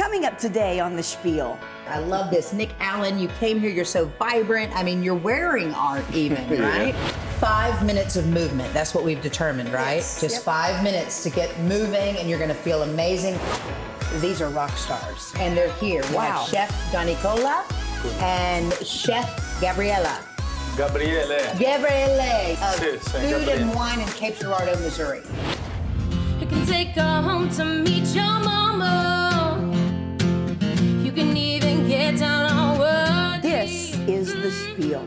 Coming up today on The Spiel. I love this. Nick Allen, you came here, you're so vibrant. I mean, you're wearing art even, right? 5 minutes of movement, that's what we've determined, right? Yes. Just 5 minutes to get moving and you're gonna feel amazing. These are rock stars and they're here. We Wow. have Chef Giannicola and Chef Gabriele. Gabriele of Food and Wine in Cape Girardeau, Missouri. You can take her home to meet your mama. You can even get down on one knee. This is The Spiel.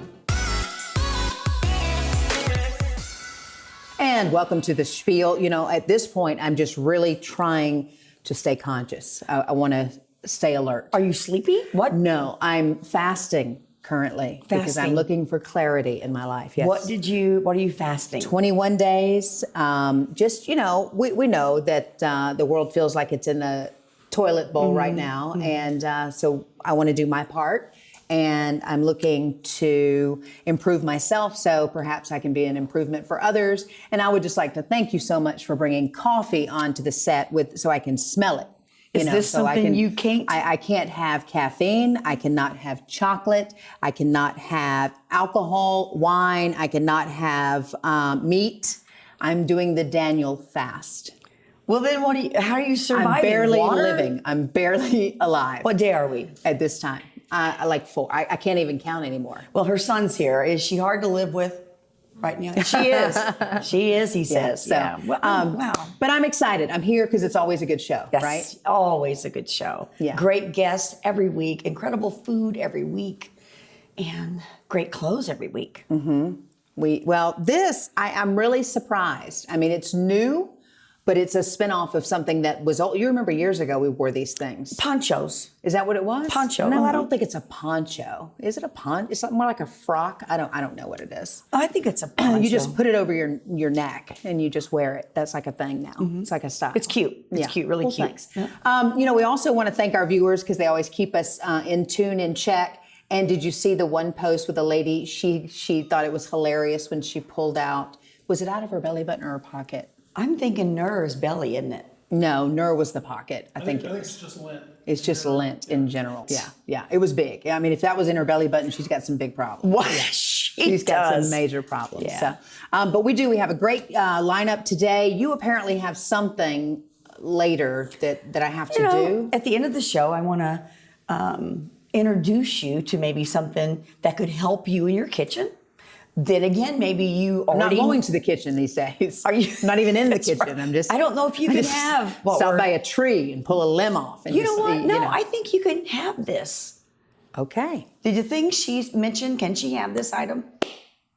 And welcome to The Spiel. You know, at this point, I'm just really trying to stay conscious. I want to stay alert. Are you sleepy? What? No, I'm fasting currently because I'm Fasting. looking for clarity in my life. Yes. What are you fasting? 21 days. Just, you know, we know that the world feels like it's in the toilet bowl right now. And so I want to do my part. And I'm looking to improve myself, so perhaps I can be an improvement for others. And I would just like to thank you so much for bringing coffee onto the set so I can smell it. Is this something you can't? I can't have caffeine. I cannot have chocolate. I cannot have alcohol, wine. I cannot have meat. I'm doing the Daniel fast. Well, then how are you surviving? I'm barely Water? living. I'm barely alive. What day are we? At this time? Like 4. I can't even count anymore. Well, her son's here. Is she hard to live with right now? She is. She is, he says. So, Yeah. Well, wow. But I'm excited. I'm here because it's always a good show, Yes, right? always a good show. Yeah. Great guests every week, incredible food every week, and great clothes every week. I'm really surprised. I mean, it's new, but it's a spinoff of something that was old. You remember years ago we wore these things. Ponchos. Is that what it was? Poncho. No, I don't think it's a poncho. Is it a poncho? It's something more like a frock. I don't know what it is. I think it's a poncho. You just put it over your neck and you just wear it. That's like a thing now. It's like a style. It's cute. It's cute, really Well, cute. Thanks. Yeah. You know, we also want to thank our viewers because they always keep us in tune, in check. And did you see the one post with a lady? She thought it was hilarious when she pulled out. Was it out of her belly button or her pocket? I'm thinking Nur's belly, isn't it? No, Nur was the pocket. I think it's just lint. it's just lint in general. Yeah. It was big. I mean, if that was in her belly button, she's got some big problems. What? Yeah. She She's got does. some major problems. Yeah. So, but we have a great lineup today. You apparently have something later that I have to do. At the end of the show, I want to introduce you to maybe something that could help you in your kitchen. Then again, maybe you I'm already... not going to the kitchen these days. Are you? I'm not even in the That's kitchen. right. I'm just. I don't know if you I can just have... stop by a tree and pull a limb off. And You know just what? eat, No, I think you can have this. Okay. Did you think she mentioned, can she have this item?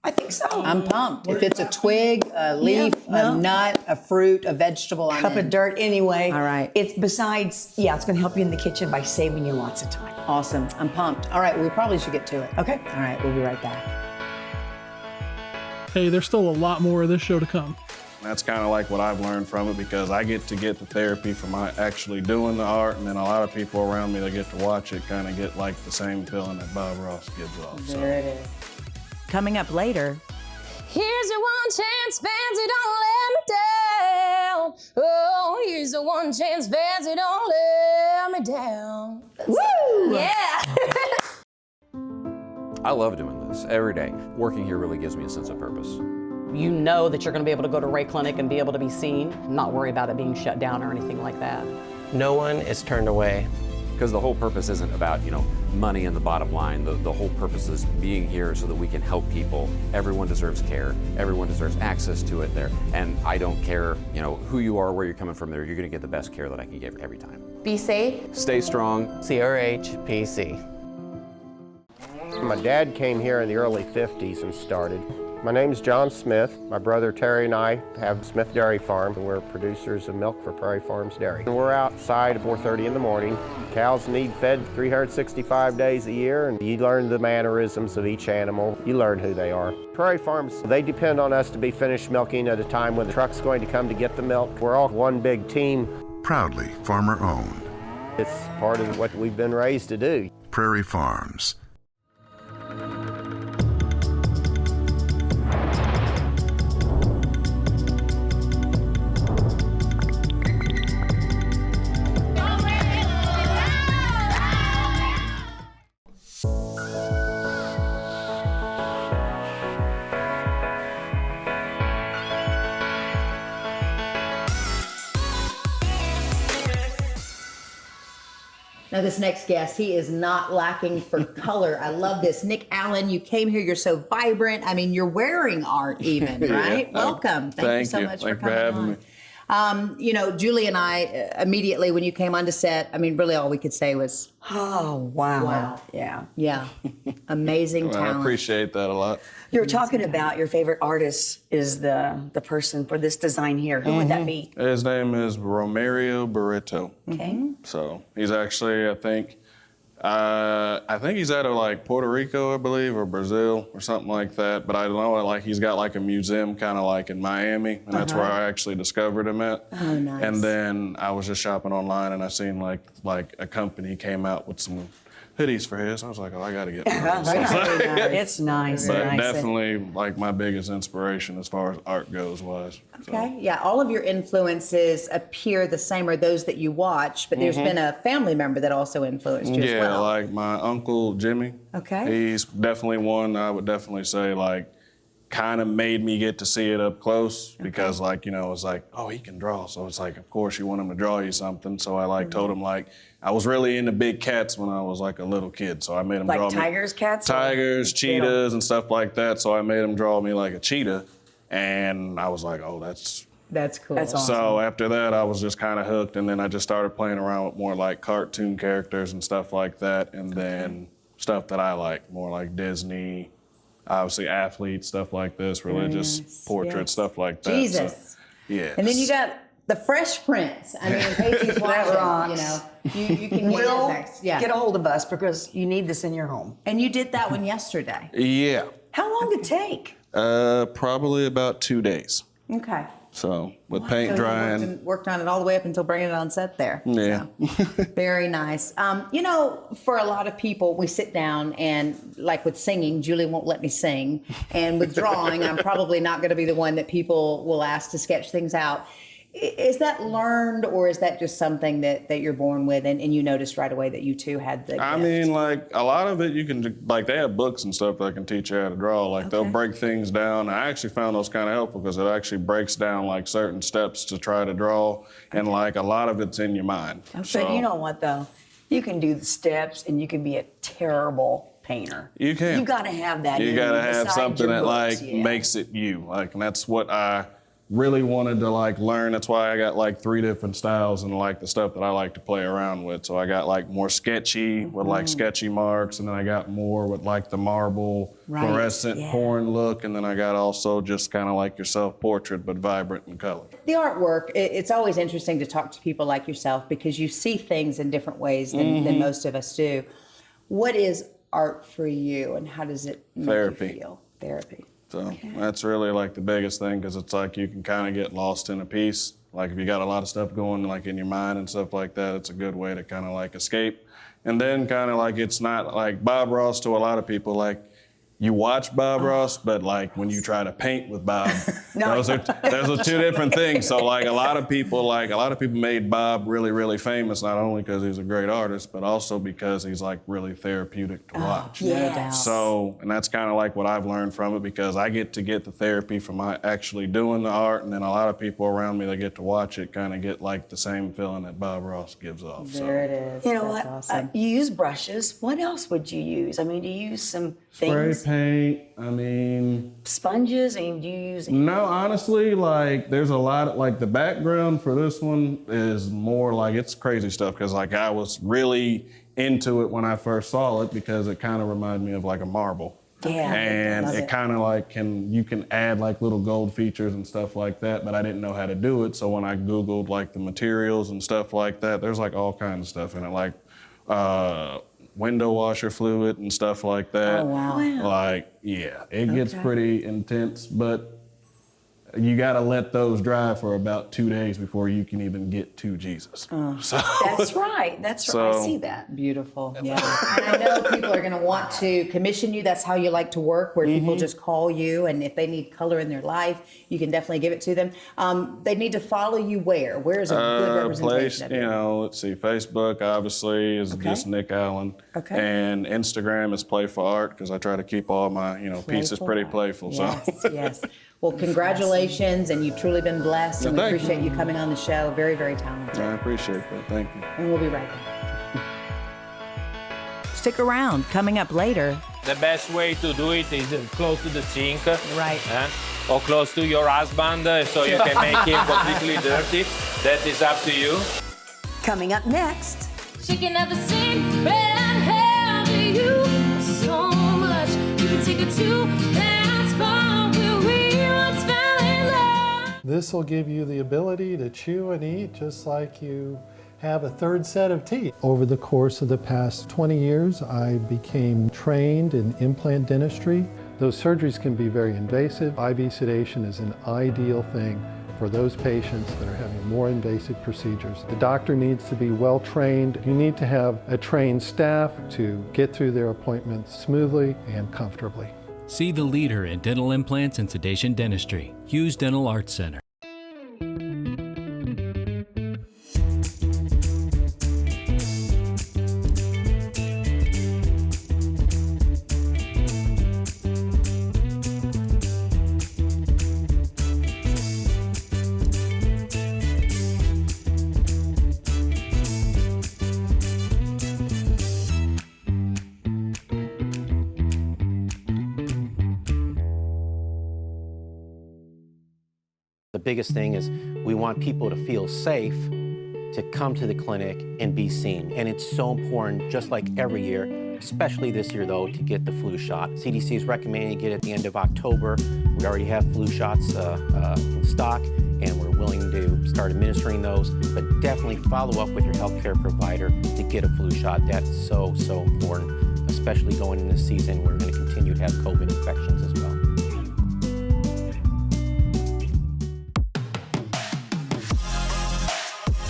I think so. I'm pumped. If it's a twig, a leaf, no. a nut, a fruit, a vegetable, I'm Cup in. of dirt anyway. All right. It's besides, it's going to help you in the kitchen by saving you lots of time. Awesome. I'm pumped. All right, we probably should get to it. Okay. All right, we'll be right back. Hey, there's still a lot more of this show to come. That's kind of like what I've learned from it because I get to get the therapy from actually doing the art, and then a lot of people around me that get to watch it kind of get like the same feeling that Bob Ross gives off. There it is. Coming up later, Here's your one chance, fancy, don't let me down. Oh, here's the one chance, fancy, don't let me down. Woo! Yeah. I love doing this every day. Working here really gives me a sense of purpose. You know that you're going to be able to go to Ray Clinic and be able to be seen, not worry about it being shut down or anything like that. No one is turned away. Because the whole purpose isn't about, money and the bottom line. The whole purpose is being here so that we can help people. Everyone deserves care. Everyone deserves access to it there. And I don't care, who you are, where you're coming from there. You're going to get the best care that I can give every time. be safe. Stay strong. CRHPC. My dad came here in the early 50s and started. My name's John Smith. My brother Terry and I have Smith Dairy Farm. We're producers of milk for Prairie Farms Dairy. We're outside at 4:30 in the morning. Cows need fed 365 days a year, and you learn the mannerisms of each animal. You learn who they are. Prairie Farms, they depend on us to be finished milking at a time when the truck's going to come to get the milk. We're all one big team. Proudly farmer-owned. It's part of what we've been raised to do. Prairie Farms. Now, this next guest, he is not lacking for color. I love this. Nick Allen, you came here. You're so vibrant. I mean, you're wearing art even, right? Welcome. Thank you so much for coming having me. You know, Julie and I, immediately when you came onto set, I mean, really all we could say was, Oh, wow. Wow. Yeah. yeah, amazing Well, talent. I appreciate that a lot. You were talking about your favorite artist is the person for this design here. Who would that be? His name is Romario Barreto. Okay. So he's actually, I think he's out of like Puerto Rico, I believe, or Brazil or something like that. But I know like he's got like a museum kind of like in Miami, and that's where I actually discovered him at. Oh, nice. And then I was just shopping online, and I seen like a company came out with some hoodies for his. I was like, oh, I got to get one of those. It's nice. But nice. definitely like my biggest inspiration as far as art goes was. Okay, yeah, all of your influences appear the same, or those that you watch, but there's been a family member that also influenced you as Yeah, well. like my uncle Jimmy. Okay. He's definitely one I would definitely say like kind of made me get to see it up close because like, you know, it's like, oh, he can draw. So it's like, of course you want him to draw you something. So I like told him like, I was really into big cats when I was like a little kid. So I made him draw Like me. tigers, cats? Tigers, cheetahs and stuff like that. So I made him draw me like a cheetah. And I was like, oh, that's cool. That's awesome. So after that, I was just kind of hooked, and then I just started playing around with more like cartoon characters and stuff like that, and then stuff that I like, more like Disney, obviously athletes, stuff like this, religious portraits, stuff like that. Jesus. So, yeah. And then you got the Fresh Prince. I mean, Pacey's watching, rocks. you know. You can get Will, that next. Yeah. get a hold of us because you need this in your home. And you did that one yesterday. Yeah. How long did it take? Probably about 2 days. Okay. So with paint So you drying. worked on it all the way up until bringing it on set there. Yeah. So, very nice. You know, for a lot of people, we sit down and, like with singing, Julie won't let me sing. And with drawing, I'm probably not going to be the one that people will ask to sketch things out. Is that learned, or is that just something that you're born with and you noticed right away that you too had the I gift? mean, like a lot of it, you can like they have books and stuff that can teach you how to draw. Like they'll break things down. I actually found those kind of helpful because it actually breaks down like certain steps to try to draw, and like a lot of it's in your mind. So, But you know what though? You can do the steps and you can be a terrible painter. You can. You gotta have that. You in gotta you have besides something your that books, like yeah. makes it you. Like, and that's what I really wanted to like learn. That's why I got like 3 different styles and like the stuff that I like to play around with. So I got like more sketchy with like sketchy marks, and then I got more with like the marble fluorescent pouring look, and then I got also just kind of like your self-portrait but vibrant in color. The artwork, it's always interesting to talk to people like yourself because you see things in different ways than most of us do. What is art for you, and how does it make Therapy. you feel? Therapy. So that's really like the biggest thing, because it's like you can kind of get lost in a piece. Like if you got a lot of stuff going like in your mind and stuff like that, it's a good way to kind of like escape. And then kind of like it's not like Bob Ross to a lot of people, like you watch Bob Ross, but like when you try to paint with Bob, those are 2 different things. So like a lot of people made Bob really, really famous, not only because he's a great artist, but also because he's like really therapeutic to watch. No doubt. So, and that's kind of like what I've learned from it, because I get to get the therapy from actually doing the art, and then a lot of people around me that get to watch it kind of get like the same feeling that Bob Ross gives off. There it is. You know That's what? awesome. You use brushes. What else would you use? I mean, do you use some Spray things? paint, I mean, Sponges? I mean, do you use? no, honestly, like there's a lot of, like the background for this one is more like it's crazy stuff, because like I was really into it when I first saw it because it kind of reminded me of like a marble. Yeah. And Love it it. kind of like you can add like little gold features and stuff like that, but I didn't know how to do it. So when I Googled like the materials and stuff like that, there's like all kinds of stuff in it, like window washer fluid and stuff like that. Oh, wow. Like, yeah, it gets pretty intense, but you got to let those dry for about 2 days before you can even get to Jesus. So, That's right. That's right. I see that. Beautiful. Yeah. And I know people are going to want to commission you. That's how you like to work, where people just call you, and if they need color in their life, you can definitely give it to them. They need to follow you where? Where is a good representation of you you? know, let's see, Facebook obviously is just Nick Allen. Okay. And Instagram is Playful Art, because I try to keep all my, pieces Playful pretty art. playful. Yes, So. yes. Well, congratulations, and you've truly been blessed, and we Thank you. appreciate you coming on the show. Very, very talented. I appreciate that. Thank you. And we'll be right back. Stick around. Coming up later. The best way to do it is close to the sink. Right. Or close to your husband so you can make him completely dirty. That is up to you. Coming up next. She can have the same red hair to you so much. You can take her to that spot where we once fell in love. This will give you the ability to chew and eat just like you have a third set of teeth. Over the course of the past 20 years, I became trained in implant dentistry. Those surgeries can be very invasive. IV sedation is an ideal thing for those patients that are having more invasive procedures. The doctor needs to be well trained. You need to have a trained staff to get through their appointments smoothly and comfortably. See the leader in dental implants and sedation dentistry, Hughes Dental Arts Center. The biggest thing is we want people to feel safe to come to the clinic and be seen. And it's so important, just like every year, especially this year though, to get the flu shot. CDC is recommending you get it at the end of October. We already have flu shots in stock, and we're willing to start administering those. But definitely follow up with your healthcare provider to get a flu shot. That's so, so important, especially going in this season. We're going to continue to have COVID infections as well.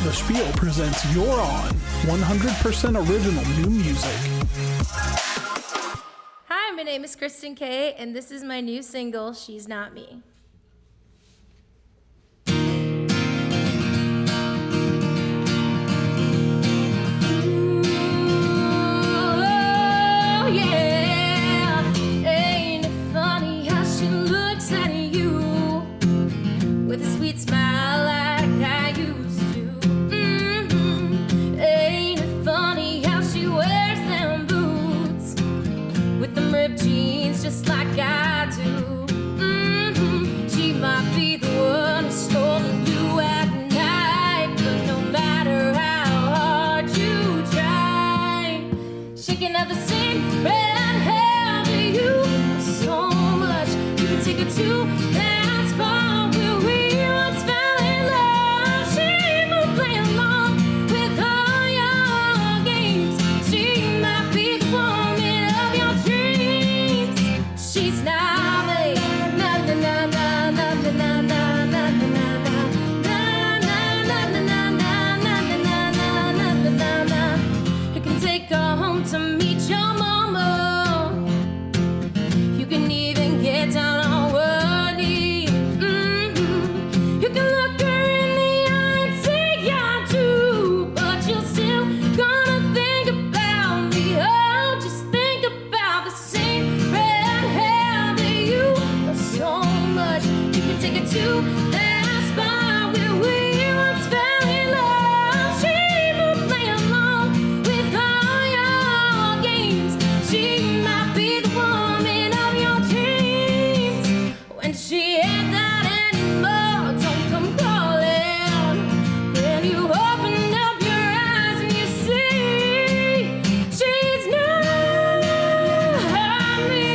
The Spiel presents You're On, 100% original new music. Hi, my name is Kristen Kae, and this is my new single, She's Not Me. Just like I do. She might be the one who's stolen you at night, but no matter how hard you try, she can have the same red hair to you so much. You can take her to that spot where we once fell in love. She will play along with all your games. She might be the woman of your dreams. She's not me. Na na na na na na na na na na. You can take her home to meet your mama. You can even get down on one knee. You can look her in the eye and say yeah too, but you're still gonna think about me. Oh, just think about the same red hair that you love so much. You can take it to that spot where we once fell in love. She will play along with all your games. She might be the woman of your dreams. When she ain't that anymore, don't come calling. When you open up your eyes and you see she's not me.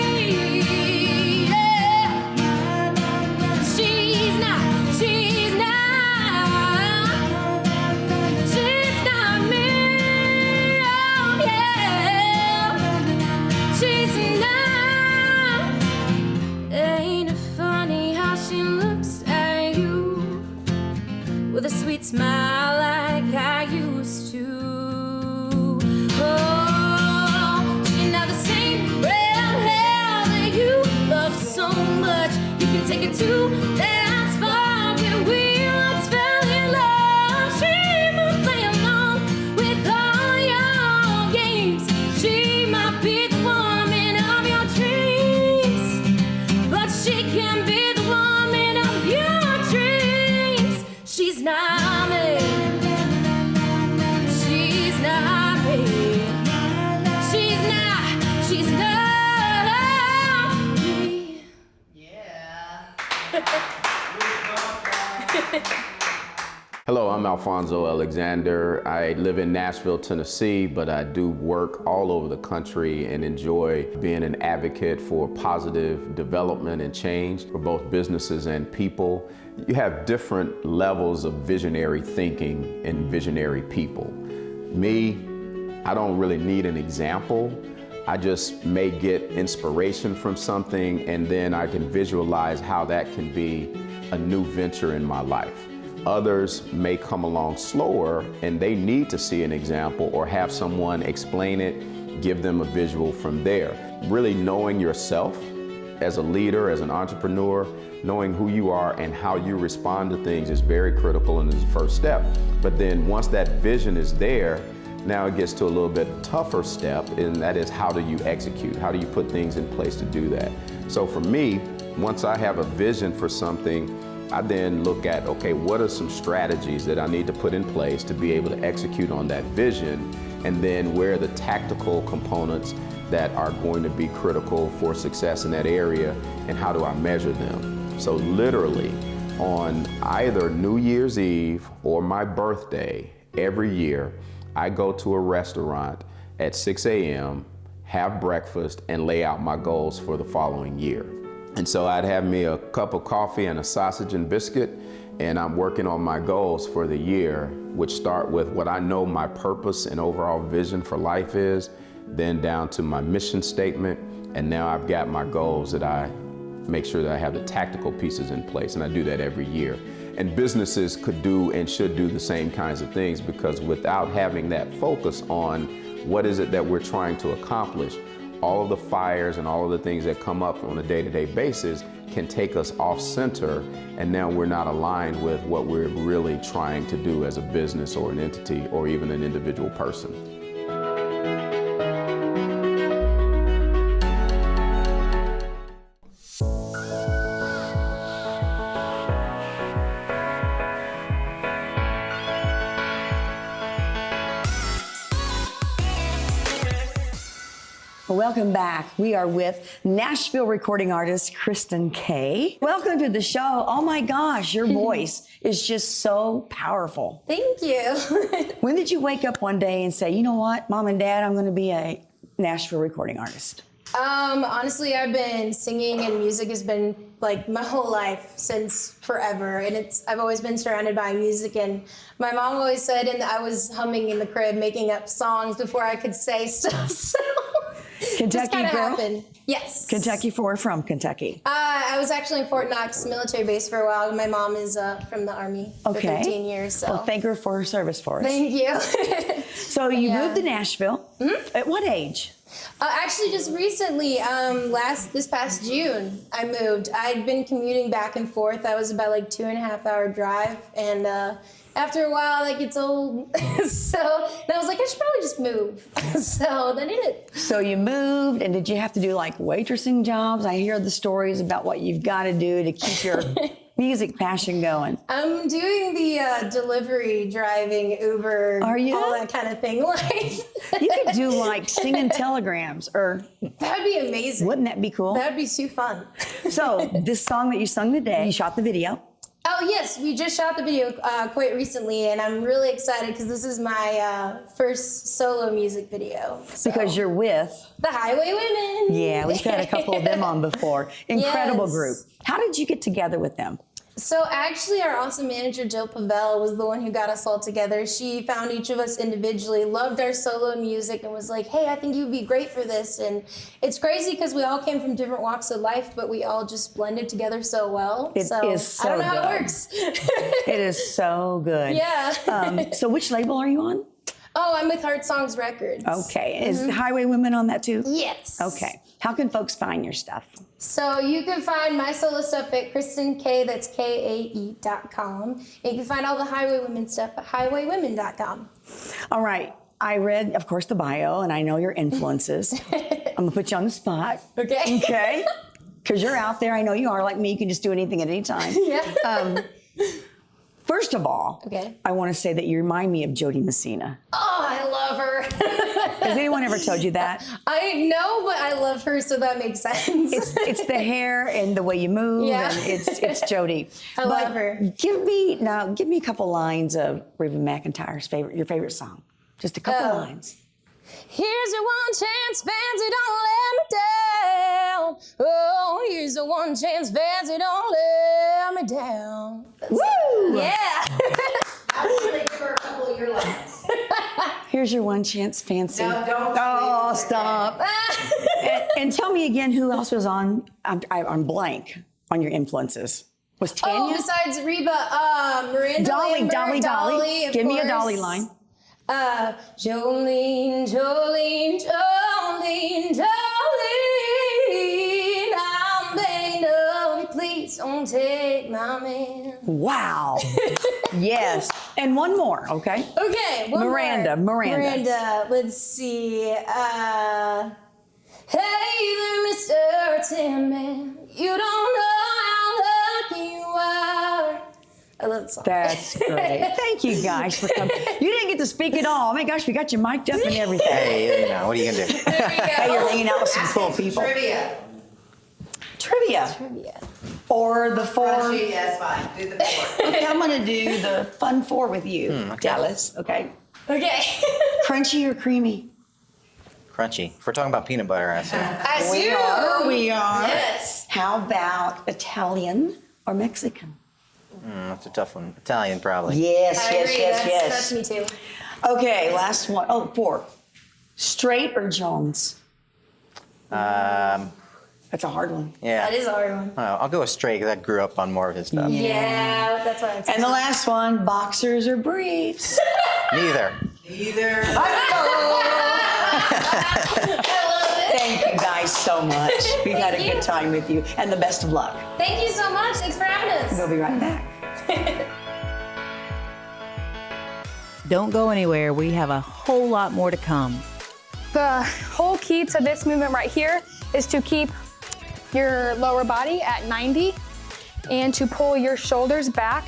Yeah. She's not me. Oh yeah. She's not. Ain't it funny how she looks at you with a sweet smile like I used to? Oh, she's not the same red hair that you love so much. You can take it to that spot where we once fell in love. She will play along with all your games. She might be the woman of your dreams, but she can be the woman of your dreams. She's not me. She's not me. She's not Hello, I'm Alfonso Alexander. I live in Nashville, Tennessee, but I do work all over the country and enjoy being an advocate for positive development and change for both businesses and people. You have different levels of visionary thinking and visionary people. Me, I don't really need an example. I just may get inspiration from something, and then I can visualize how that can be a new venture in my life. Others may come along slower and they need to see an example or have someone explain it, give them a visual from there. Really knowing yourself as a leader, as an entrepreneur, knowing who you are and how you respond to things is very critical and is the first step. But then once that vision is there, now it gets to a little bit tougher step, and that is, how do you execute? How do you put things in place to do that? So for me, once I have a vision for something, I then look at, okay, what are some strategies that I need to put in place to be able to execute on that vision? And then where are the tactical components that are going to be critical for success in that area, and how do I measure them? So literally, on either New Year's Eve or my birthday, every year, I go to a restaurant at 6 a.m., have breakfast, and lay out my goals for the following year. And so I'd have me a cup of coffee and a sausage and biscuit, and I'm working on my goals for the year, which start with what I know my purpose and overall vision for life is, then down to my mission statement, and now I've got my goals that I make sure that I have the tactical pieces in place, and I do that every year. And businesses could do and should do the same kinds of things, because without having that focus on what is it that we're trying to accomplish, all of the fires and all of the things that come up on a day-to-day basis can take us off center, and now we're not aligned with what we're really trying to do as a business or an entity or even an individual person. Welcome back. We are with Nashville recording artist Kristen Kae. Welcome to the show. Oh my gosh, your voice is just so powerful. Thank you. When did you wake up one day and say, you know what, Mom and Dad, I'm going to be a Nashville recording artist? Honestly, I've been singing, and music has been like my whole life since forever. And I've always been surrounded by music. And my mom always said, and I was humming in the crib, making up songs before I could say stuff. So Kentucky girl? Happened. Yes. Kentucky, where from Kentucky? I was actually in Fort Knox military base for a while. My mom is from the Army for 13 years. So. Well, thank her for her service for us. Thank you. So you moved to Nashville. Mm-hmm. At what age? Actually, just recently, this past June, I moved. I'd been commuting back and forth. I was about like 2.5 hour drive, and after a while, that gets old. So then I was like, I should probably just move. So then I did it. So you moved, and did you have to do like waitressing jobs? I hear the stories about what you've got to do to keep your music passion going. I'm doing the delivery, driving, Uber, are you? All that kind of thing. Like you could do like singing telegrams, or that'd be amazing. Wouldn't that be cool? That'd be too fun. So this song that you sung today, you shot the video. Oh yes, we just shot the video quite recently, and I'm really excited because this is my first solo music video. So. Because you're with the Highway Women. Yeah, we've had a couple of them on before. Incredible Yes. group. How did you get together with them? So actually, our awesome manager, Jill Pavel, was the one who got us all together. She found each of us individually, loved our solo music, and was like, hey, I think you'd be great for this. And it's crazy because we all came from different walks of life, but we all just blended together so well. It is so I don't know good. how it works. It is so good. Yeah. So which label are you on? Oh, I'm with Heart Songs Records. Okay. Is Highway Women on that too? Yes. Okay. How can folks find your stuff? So you can find my solo stuff at Kristen Kae, that's Kae.com. And you can find all the Highway Women stuff at highwaywomen.com. All right. I read, of course, the bio, and I know your influences. I'm going to put you on the spot. Okay. Okay? Because you're out there. I know you are like me. You can just do anything at any time. Yeah. First of all, okay. I want to say that you remind me of Jody Messina. Oh, I love her. Has anyone ever told you that? I know, but I love her, so that makes sense. It's the hair and the way you move, Yeah. and it's Jody. I love her. Give me a couple lines of Reba McEntire's your favorite song. Just a couple lines. Here's your one chance, fancy, don't let me down. Oh, here's your one chance, fancy, don't let me down. Woo! Yeah. I was going to give her a couple of your lines. Here's your one chance, fancy. No, don't. Oh, stop. and tell me again who else was on. I'm blank on your influences. Was Tanya? Oh, besides Reba, Miranda Dolly, Lambert, Dolly. of Give me a course. Dolly line. Jolene, Jolene, Jolene, Jolene, I'm begging of you, please don't take my man. Wow. Yes. And one more, okay? Okay, one Miranda. Miranda, let's see. Hey there, Mr. Tin Man, you don't know how lucky you are. I love the song. That's great. Thank you guys for coming. You didn't get to speak at all. Oh my gosh, we got you mic'd up and everything. Hey, you know, what are you gonna do? Hey, you're hanging out with some cool people. Trivia. Or the four. Crunchy, yes, fine. Do the four. Okay, I'm gonna do the fun four with you, Dallas. Okay. Okay. Crunchy or creamy? Crunchy. If we're talking about peanut butter, I assume. We are. Yes. How about Italian or Mexican? That's a tough one. Italian, probably. Yes. That's me too. Okay, last one. Oh, four. Straight or Jones? That's a hard one. Yeah. That is a hard one. I'll go with straight because I grew up on more of his stuff. Yeah, that's what I'm saying. And the last one, boxers or briefs? Neither. Thank you guys so much. We've had a good time with you, and the best of luck. Thank you so much. Thanks for having us. We'll be right back. Don't go anywhere. We have a whole lot more to come. The whole key to this movement right here is to keep your lower body at 90 and to pull your shoulders back,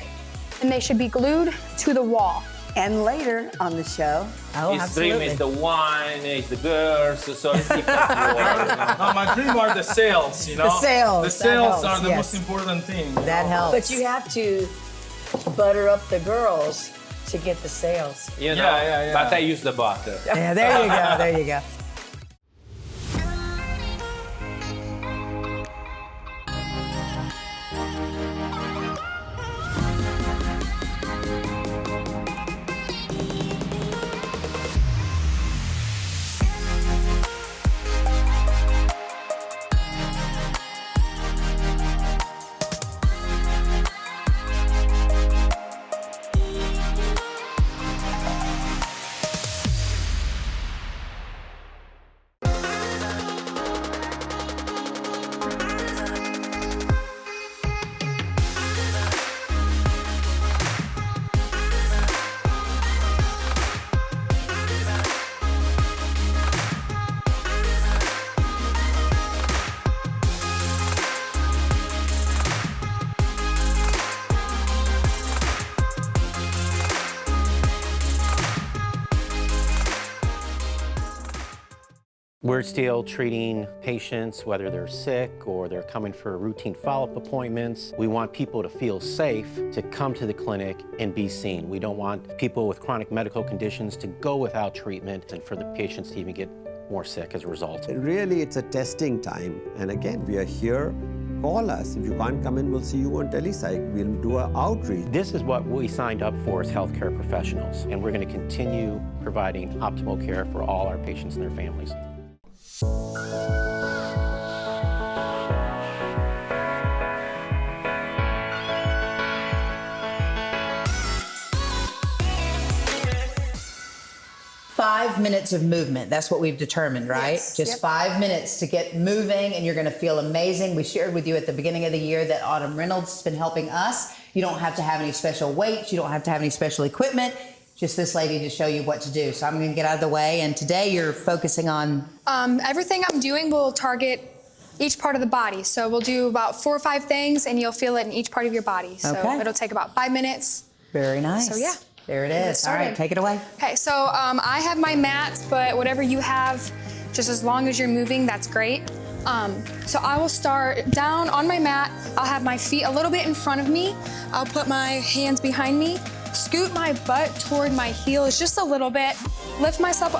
and they should be glued to the wall. And later on the show, His dream is the wine, is the girls, so it's different. No, my dream are the sales, you know? The sales, The that sales helps, are the yes. most important thing. That helps. but you have to butter up the girls to get the sales. You know, Yeah. but I use the butter. Yeah, there you go. There you go. We're still treating patients, whether they're sick or they're coming for routine follow-up appointments. We want people to feel safe to come to the clinic and be seen. We don't want people with chronic medical conditions to go without treatment and for the patients to even get more sick as a result. Really, it's a testing time. And again, we are here. Call us. If you can't come in, we'll see you on telepsych. We'll do an outreach. This is what we signed up for as healthcare professionals, and we're going to continue providing optimal care for all our patients and their families. Five minutes of movement. That's what we've determined, right? Yes. Just 5 minutes to get moving, and you're going to feel amazing. We shared with you at the beginning of the year that Autumn Reynolds has been helping us. You don't have to have any special weights. You don't have to have any special equipment. Just this lady to show you what to do. So I'm going to get out of the way. And today you're focusing on... Everything I'm doing will target each part of the body. So we'll do about 4 or 5 things, and you'll feel it in each part of your body. So Okay. it'll take about 5 minutes. Very nice. So yeah. There it Get is. All right, started. take it away. Okay, so I have my mat, but whatever you have, just as long as you're moving, that's great. So I will start down on my mat. I'll have my feet a little bit in front of me. I'll put my hands behind me, scoot my butt toward my heels just a little bit, lift myself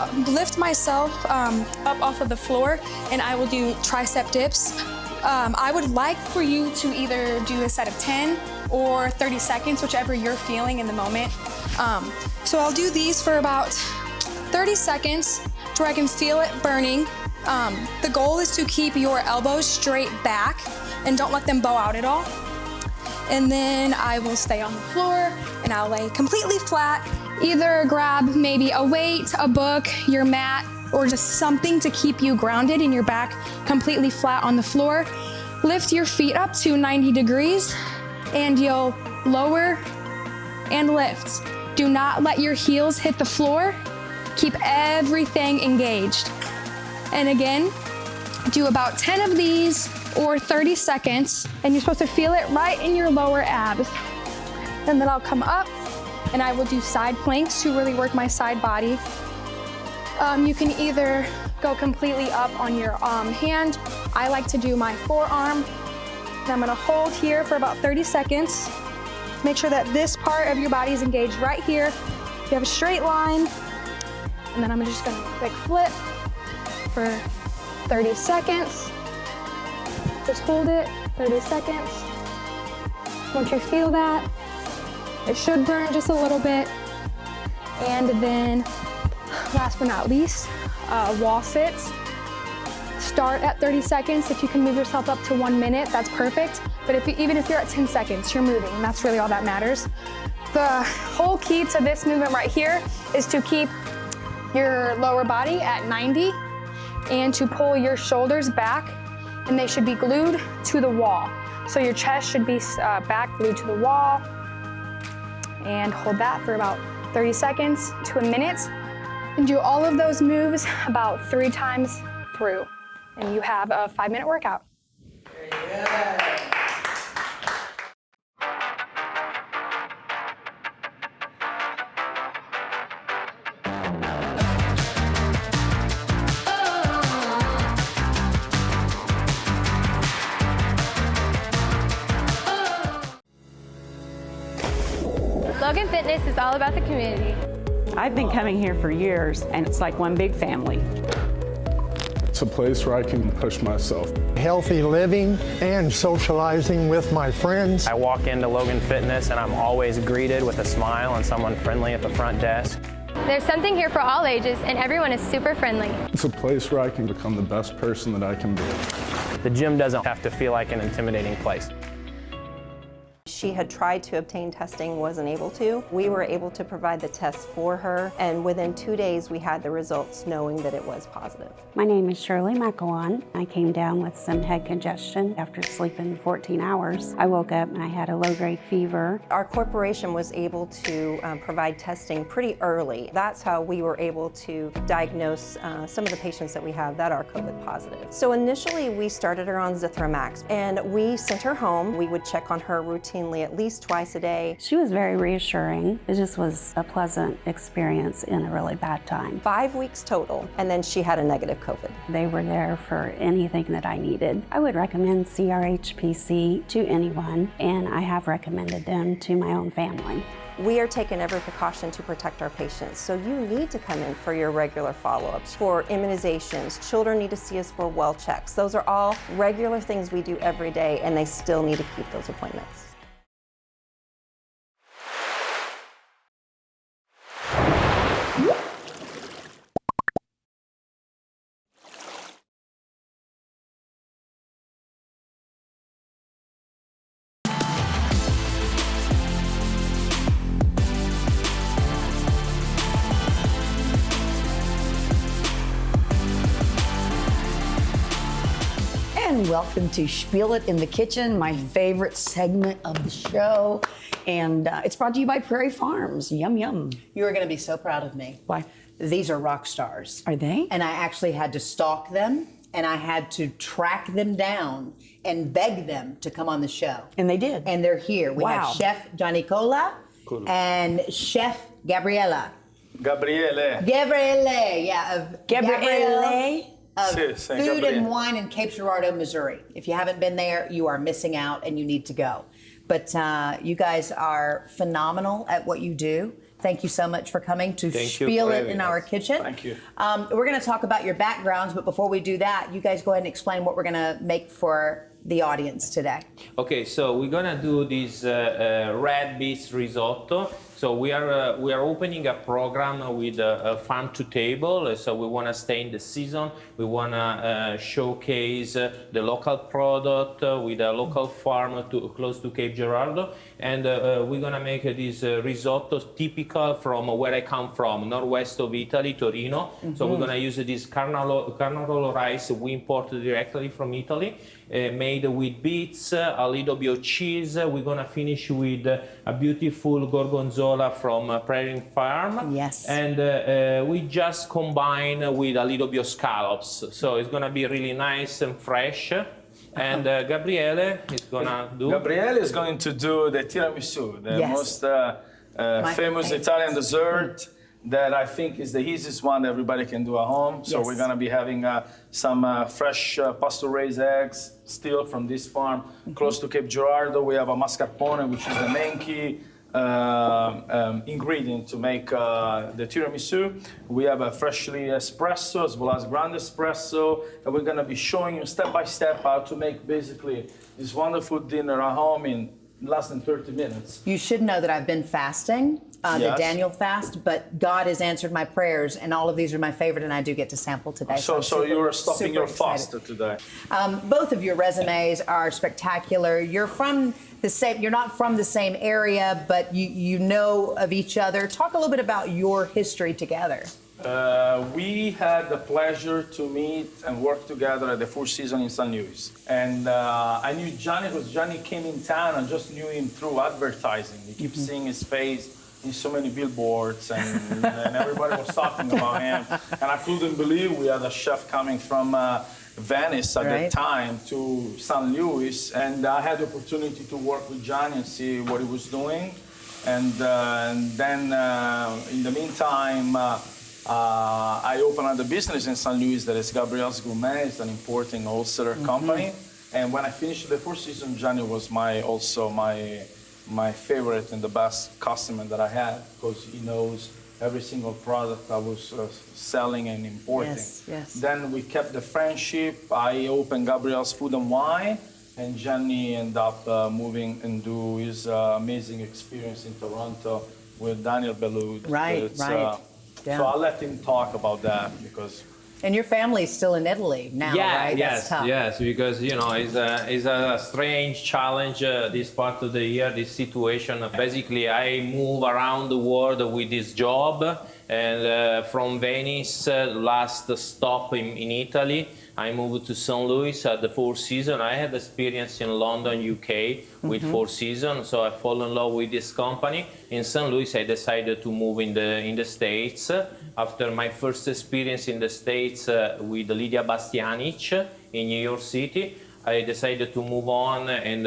up off of the floor, and I will do tricep dips. I would like for you to either do a set of 10 or 30 seconds, whichever you're feeling in the moment. So I'll do these for about 30 seconds to where I can feel it burning. The goal is to keep your elbows straight back and don't let them bow out at all. And then I will stay on the floor and I'll lay completely flat. Either grab maybe a weight, a book, your mat, or just something to keep you grounded in your back completely flat on the floor. Lift your feet up to 90 degrees and you'll lower and lift. Do not let your heels hit the floor. Keep everything engaged. And again, do about 10 of these or 30 seconds, and you're supposed to feel it right in your lower abs. And then I'll come up and I will do side planks to really work my side body. You can either go completely up on your hand. I like to do my forearm. And I'm gonna hold here for about 30 seconds. Make sure that this part of your body is engaged right here. You have a straight line. And then I'm just gonna quick flip for 30 seconds. Just hold it, 30 seconds. Once you feel that, it should burn just a little bit. And then, last but not least, wall sits. Start at 30 seconds. If you can move yourself up to 1 minute, that's perfect. But even if you're at 10 seconds, you're moving, and that's really all that matters. The whole key to this movement right here is to keep your lower body at 90 and to pull your shoulders back, and they should be glued to the wall. So your chest should be back glued to the wall, and hold that for about 30 seconds to a minute, and do all of those moves about 3 times through, and you have a 5-minute workout. Very good. Logan Fitness is all about the community. I've been coming here for years, and it's like one big family. It's a place where I can push myself. Healthy living and socializing with my friends. I walk into Logan Fitness and I'm always greeted with a smile and someone friendly at the front desk. There's something here for all ages, and everyone is super friendly. It's a place where I can become the best person that I can be. The gym doesn't have to feel like an intimidating place. She had tried to obtain testing, wasn't able to. We were able to provide the tests for her, and within 2 days we had the results knowing that it was positive. My name is Shirley McEwan. I came down with some head congestion after sleeping 14 hours. I woke up and I had a low-grade fever. Our corporation was able to provide testing pretty early. That's how we were able to diagnose some of the patients that we have that are COVID positive. So initially we started her on Zithromax, and we sent her home. We would check on her routinely at least twice a day. She was very reassuring. It just was a pleasant experience in a really bad time. 5 weeks total, and then she had a negative COVID. They were there for anything that I needed. I would recommend CRHPC to anyone, and I have recommended them to my own family. We are taking every precaution to protect our patients, so you need to come in for your regular follow-ups, for immunizations. Children need to see us for well checks. Those are all regular things we do every day, and they still need to keep those appointments. And welcome to Spiel It in the Kitchen, my favorite segment of the show. And it's brought to you by Prairie Farms. Yum, yum. You are going to be so proud of me. Why? These are rock stars. Are they? And I actually had to stalk them, and I had to track them down and beg them to come on the show. And they did. And they're here. We Wow. have Chef Giannicola and Chef Gabriele. Gabriele. Gabriele, yeah. Of Gabriele. Of Sì, sì, Food Gabriele. and Wine in Cape Girardeau, Missouri. If you haven't been there, you are missing out and you need to go. But you guys are phenomenal at what you do. Thank you so much for coming to Thank you Spiel for it having in our us. kitchen. Thank you. We're going to talk about your backgrounds, but before we do that, you guys go ahead and explain what we're going to make for the audience today. Okay, so we're gonna do this Red Beets Risotto. So we are opening a program with a farm to table. So we want to stay in the season. We want to showcase the local product with a local farm close to Cape Girardeau, and we're gonna make this risotto typical from where I come from, northwest of Italy, Torino. So we're gonna use this carnarolo rice we import directly from Italy, made with beets, a little bit of cheese. We're gonna finish with a beautiful gorgonzola from Prairie Farm. Yes. And we just combine with a little bit of scallops. So it's gonna be really nice and fresh. And Gabriele is gonna do. Gabriele is going to do the tiramisu, the most famous Italian dessert that I think is the easiest one that everybody can do at home. So we're gonna be having some fresh pasture-raised eggs still from this farm close to Cape Girardeau. We have a mascarpone, which is the main key ingredient to make the tiramisu. We have a freshly espresso as well as ground espresso, and we're gonna be showing you step by step how to make basically this wonderful dinner at home in less than 30 minutes. You should know that I've been fasting, the Yes. Daniel fast, but God has answered my prayers, and all of these are my favorite, and I do get to sample today. So I'm you're stopping super your excited. fast today. Both of your resumes are spectacular. You're from the same. You're not from the same area, but you know of each other. Talk a little bit about your history together. We had the pleasure to meet and work together at the Four Seasons in St. Louis. And I knew Gianni because Gianni came in town and just knew him through advertising. You keep seeing his face in so many billboards and everybody was talking about him. And I couldn't believe we had a chef coming from Venice at the time to St. Louis. And I had the opportunity to work with Gianni and see what he was doing. And then in the meantime, I opened up a business in St. Louis that is Gabriele's Gourmet. It's an importing wholesaler company. And when I finished the Four Seasons, Gianni was also my favorite and the best customer that I had because he knows every single product I was selling and importing. Yes. Then we kept the friendship. I opened Gabriele's Food and Wine, and Gianni ended up moving and do his amazing experience in Toronto with Daniel Belloud. Right. So I'll let him talk about that because. And your family's still in Italy now, right? That's tough. Yes, because it's a strange challenge this part of the year, this situation. Basically, I move around the world with this job, and from Venice, last stop in Italy, I moved to St. Louis at the Four Seasons. I had experience in London, UK with Four Seasons, so I fell in love with this company. In St. Louis, I decided to move in the States. After my first experience in the States with Lydia Bastianich in New York City, I decided to move on and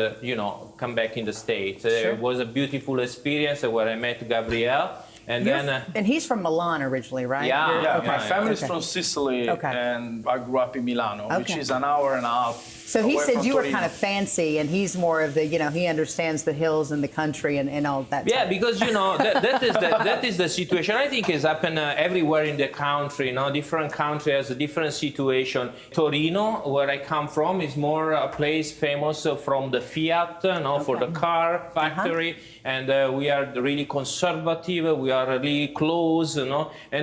come back in the States. Sure. It was a beautiful experience where I met Gabriele. And and he's from Milan originally, right? Yeah, Okay. my family's from Sicily, and I grew up in Milano, which is an hour and a half. So he away said from you were Torino. kind of fancy, and he's more of the, he understands the hills and the country and all that. Yeah, because that is the situation. I think it's happened everywhere in the country. Different country has a different situation. Torino, where I come from, is more a place famous from the Fiat, for the car factory, and we are really conservative. We are really close, and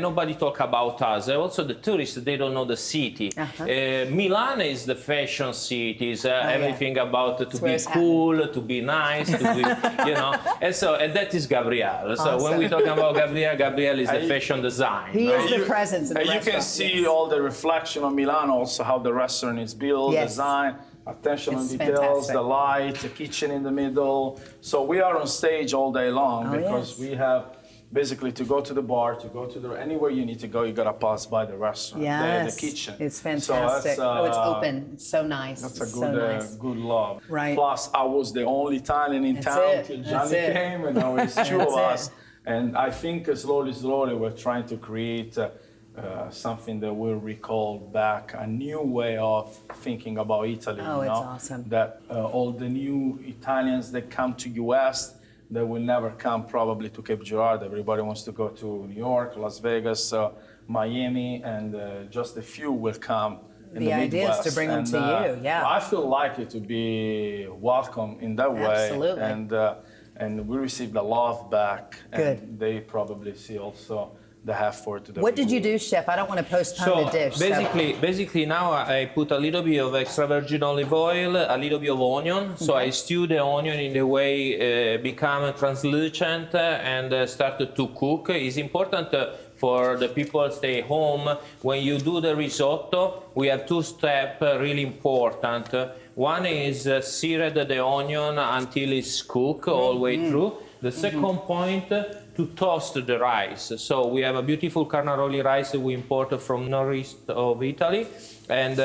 nobody talk about us. Also, the tourists, they don't know the city. Milan is the fashion city. It's everything about to be cool, to be nice, to be, and that is Gabriele. So when we talk about Gabriele is the fashion design. He is the presence in the And you restaurant. can see all the reflection of Milan, also how the restaurant is built, design, attention on details, fantastic. the light, the kitchen in the middle. So we are on stage all day long because we have basically to go to the bar, to go to anywhere you need to go, you gotta pass by the restaurant, the kitchen. It's fantastic. So it's open. It's so nice. That's it's a good, so nice. good love. Right. Plus, I was the only Italian in town till Gianni came, and now it's two of us. And I think slowly, we're trying to create something that will recall back a new way of thinking about Italy. Oh, it's awesome. That all the new Italians that come to US, that will never come probably to Cape Girardeau. Everybody wants to go to New York, Las Vegas, Miami, and just a few will come in the idea Midwest. is to bring them to you, yeah. I feel like it to be welcome in that way. Absolutely. And we received a lot back. Good. And they probably see also the half for today. What did you do, chef? I don't want to postpone the dish. Basically now I put a little bit of extra virgin olive oil, a little bit of onion. So I stew the onion in the way become translucent and start to cook. It's important for the people stay home. When you do the risotto, we have two steps really important. One is sear the onion until it's cooked all the way through. The second point, to toast the rice. So we have a beautiful carnaroli rice that we import from northeast of Italy. And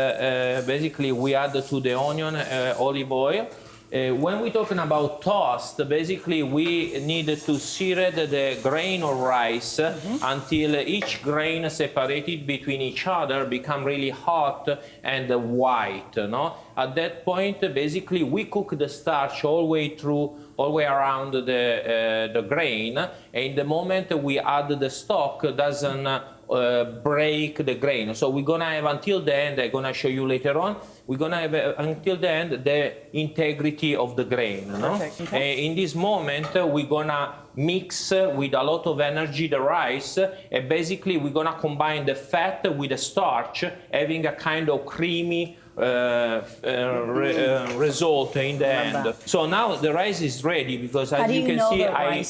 basically we add to the onion olive oil. When we're talking about toast, basically we need to sear the grain of rice until each grain separated between each other become really hot and white. No? At that point, basically we cook the starch all the way through, all the way around the grain. And the moment we add the stock, doesn't break the grain. So we're gonna have until the end, I'm gonna show you later on, we're gonna have until the end the integrity of the grain. No? Okay. In this moment, we're gonna mix with a lot of energy the rice, and basically we're gonna combine the fat with the starch, having a kind of creamy result in the end. So now the rice is ready because as you can see, I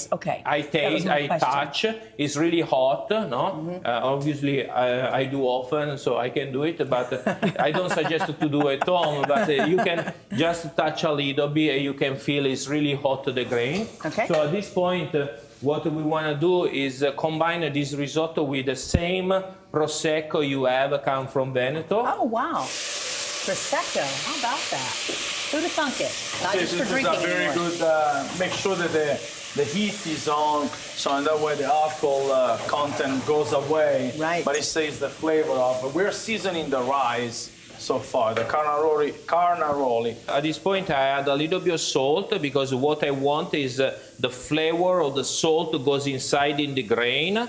taste, I touch. It's really hot. No, obviously I do often, so I can do it. But I don't suggest to do at home. But you can just touch a little bit, and you can feel it's really hot the grain. Okay. So at this point, what we want to do is combine this risotto with the same prosecco you have come from Veneto. Oh wow. Prosecco, how about that? Who'd have thunk it? Not just for drinking This is a very good, make sure that the heat is on, so in that way the alcohol content goes away, right. But it stays the flavor of it. We're seasoning the rice so far, the carnaroli. At this point I add a little bit of salt because what I want is the flavor of the salt goes inside in the grain,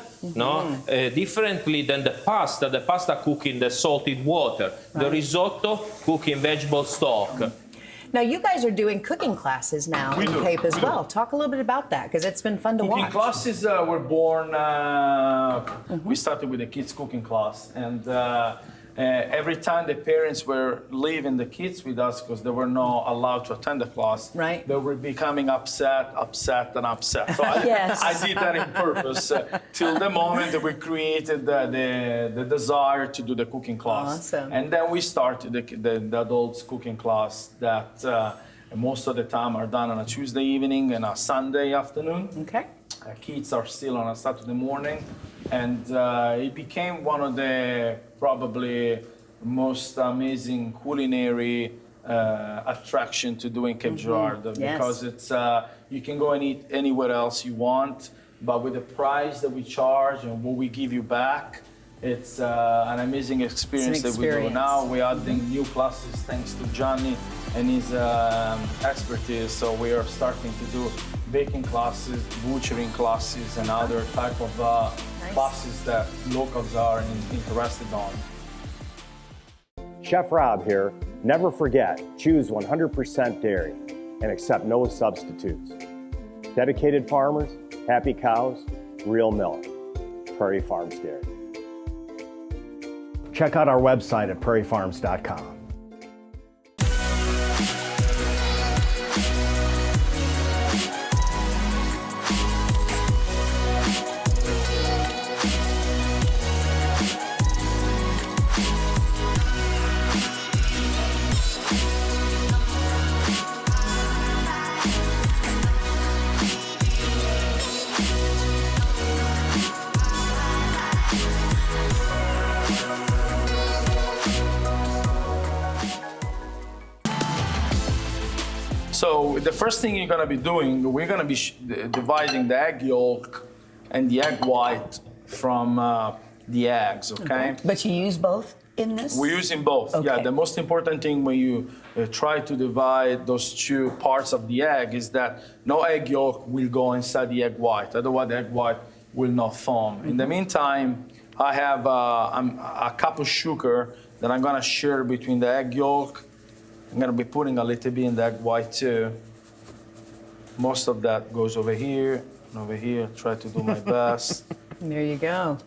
differently than the pasta. The pasta cook in the salted water. Right. The risotto cook in vegetable stock. Now you guys are doing cooking classes now in Cape as well. Talk a little bit about that because it's been fun to watch. Cooking classes were born, we started with a kids cooking class, and every time the parents were leaving the kids with us because they were not allowed to attend the class, right. They were becoming upset. So I did that in purpose till the moment that we created the desire to do the cooking class. Awesome. And then we started the adults cooking class that most of the time are done on a Tuesday evening and a Sunday afternoon. Okay. Kids are still on a Saturday morning, and it became one of the probably most amazing culinary attraction to do in Cape Girardeau because it's you can go and eat anywhere else you want, but with the price that we charge and what we give you back, it's an amazing experience that we do. Now we're adding new classes thanks to Gianni and his expertise. So we are starting to do baking classes, butchering classes, and other type of classes that locals are interested on. Chef Rob here. Never forget, choose 100% dairy and accept no substitutes. Dedicated farmers, happy cows, real milk. Prairie Farms Dairy. Check out our website at prairiefarms.com. So the first thing you're going to be doing, we're going to be dividing the egg yolk and the egg white from the eggs, okay? But you use both in this? We're using both. Okay. Yeah, the most important thing when you try to divide those two parts of the egg is that no egg yolk will go inside the egg white. Otherwise, the egg white will not form. In the meantime, I have a cup of sugar that I'm gonna share between the egg yolk. I'm gonna be putting a little bit in the egg white too. Most of that goes over here and over here. Try to do my best. There you go.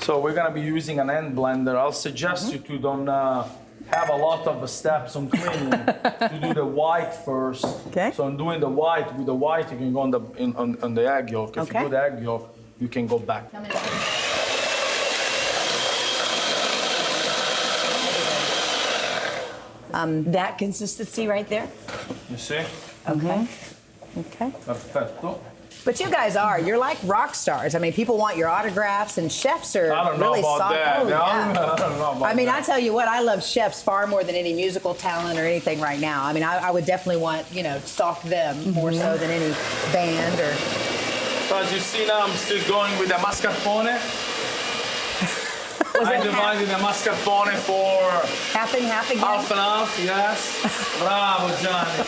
So we're gonna be using an hand blender. I'll suggest you to don't have a lot of steps on cleaning. To do the white first. Okay. So I'm doing the white. With the white, you can go on the egg yolk. If you do the egg yolk, you can go back. That consistency right there? You see? Okay. Okay. Perfetto. But you guys you're like rock stars. I mean, people want your autographs, and chefs are I don't know really about that. Oh, yeah. I don't know about I mean, that. I tell you what, I love chefs far more than any musical talent or anything right now. I mean, I would definitely want, stalk them more so than any band or. So as you see now, I'm still going with the mascarpone. I divided the mascarpone for half and half again. Half and half, yes. Bravo, Gianni.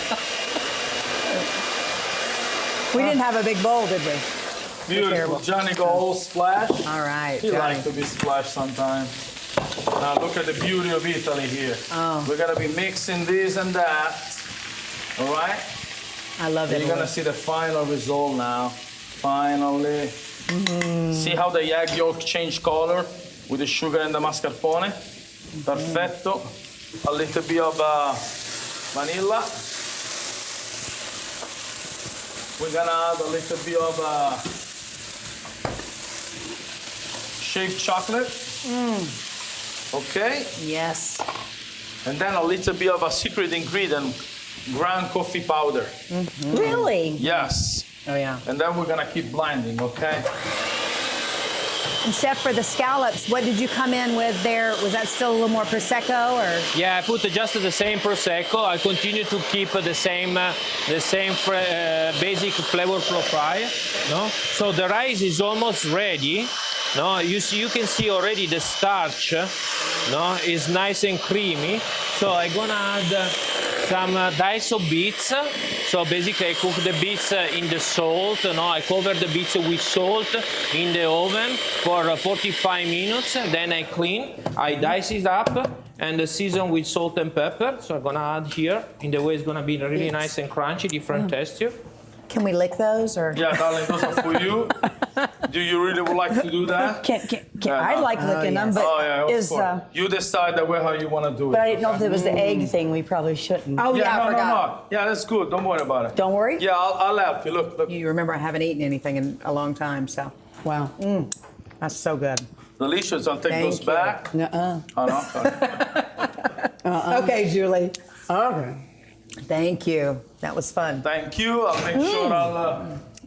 We didn't have a big bowl, did we? Beautiful. Gianni go all splash. All right. He likes to be splashed sometimes. Now look at the beauty of Italy here. Oh. We're gonna be mixing this and that. All right. I love it. You're gonna see the final result now. Finally. See how the egg yolk changed color with the sugar and the mascarpone? Perfetto. A little bit of vanilla. We're gonna add a little bit of shaved chocolate. Okay. Yes. And then a little bit of a secret ingredient, ground coffee powder. Really? Yes. Oh yeah. And then we're gonna keep blending, okay? And chef, for the scallops, what did you come in with there? Was that still a little more prosecco, or? Yeah, I put just the same prosecco. I continue to keep the same basic flavor profile. No, so the rice is almost ready. No, you can see already the starch. No, is nice and creamy. So I'm gonna add some dice of beets. So basically, I cook the beets in the salt. No, I cover the beets with salt in the oven for 45 minutes. Then I clean. I dice it up and season with salt and pepper. So I'm gonna add here. In the way, it's gonna be really nice and crunchy, different texture. Can we lick those, or? Yeah, darling, those are for you. Do you really would like to do that? I like licking them, but of course. You decide that way how you want to do it. But I didn't know if it was the egg thing. We probably shouldn't. Oh, yeah, I forgot. No. Yeah, that's good. Don't worry about it. Don't worry? Yeah, I'll help you. Look. You remember I haven't eaten anything in a long time, so. Wow. That's so good. Delicious. I'll take those back. Uh-uh. Oh, no. Okay, Julie. Okay. Thank you. That was fun. Thank you. I'll make sure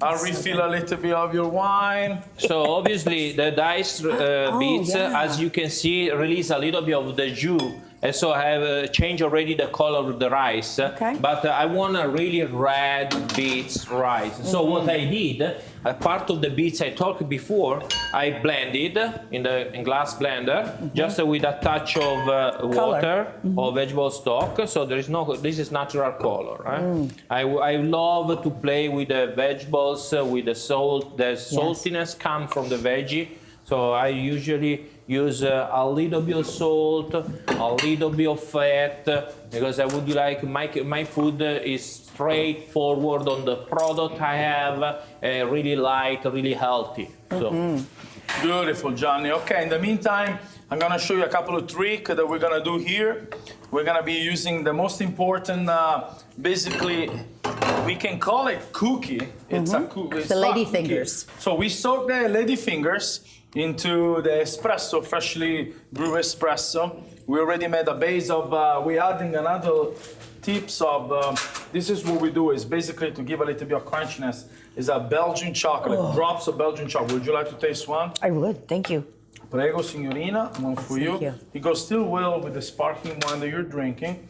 I'll refill a little bit of your wine. So obviously the diced beets, as you can see, release a little bit of the jus. And so I have changed already the color of the rice. Okay. But I want a really red beets rice. So what I did, a part of the beets I talked before, I blended in glass blender, just with a touch of water or vegetable stock. So there is this is natural color. Right? I love to play with the vegetables, with the salt. The saltiness comes from the veggie. So I usually use a little bit of salt, a little bit of fat, because I would like my food is straightforward on the product I have, really light, really healthy. So. Beautiful, Gianni. Okay, in the meantime, I'm gonna show you a couple of tricks that we're gonna do here. We're gonna be using the most important, basically, we can call it cookie. It's a cookie. The lady fingers. So we soak the lady fingers into the espresso, freshly brewed espresso. We already made a base of, we're adding another tips of, this is what we do, is basically to give a little bit of crunchiness, is a Belgian chocolate, drops of Belgian chocolate. Would you like to taste one? I would, thank you. Prego, signorina, one for you. It goes still well with the sparkling wine that you're drinking.